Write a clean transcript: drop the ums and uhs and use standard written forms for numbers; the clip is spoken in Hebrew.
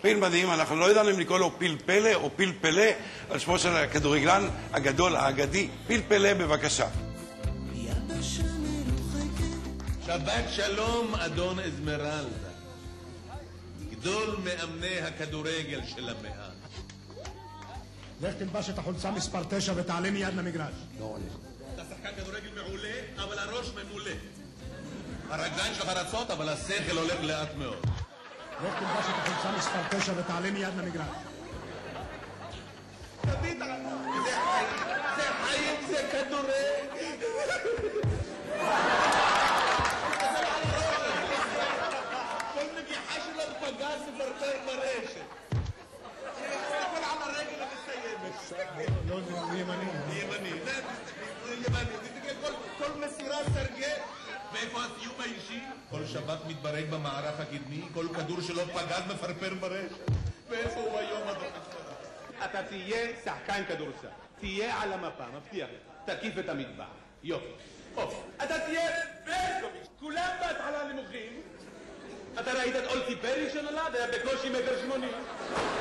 פיל מדהים, אנחנו לא ידענו אם לקרוא לו פיל פלא או פיל פלא, על שמו של הכדורגלן הגדול, האגדי. פיל פלא, בבקשה. שבת שלום, אדון אזמרלדה. גדול מאמני הכדורגל של המאה. לך תלבש את החולצה מספר 9 ותעלה מיד למגרש. לא עולה. אתה שחקן כדורגל מעולה, אבל הראש ממולא. הרגליים שלך רצות, אבל השכל הולך לאט מאוד. לך תלבש את החולצה מספר 9 ותעלה מיד למגרש. זה חיים, זה כדורגל. כל נגיחה שלו פגז ופרפר ברשת. תסתכל על הרגל המסיימת. לא, ימני. ימני, כל מסירה סרגל. ואיפה הסיום האישי? כל שבת מתברג במערך הקדמי, כל כדור שלו פגז מפרפר ברשת. ואיפה הוא היום, אדון אזמרלדה? אתה תהיה שחקן כדורסל, תהיה על המפה, מבטיח לך, תקיף את המטבח, יופי. אתה תהיה ברקוביץ', כולם בהתחלה נמוכים. אתה ראית את אולטי פרי שנולד, היה בקושי 1.80 מטר.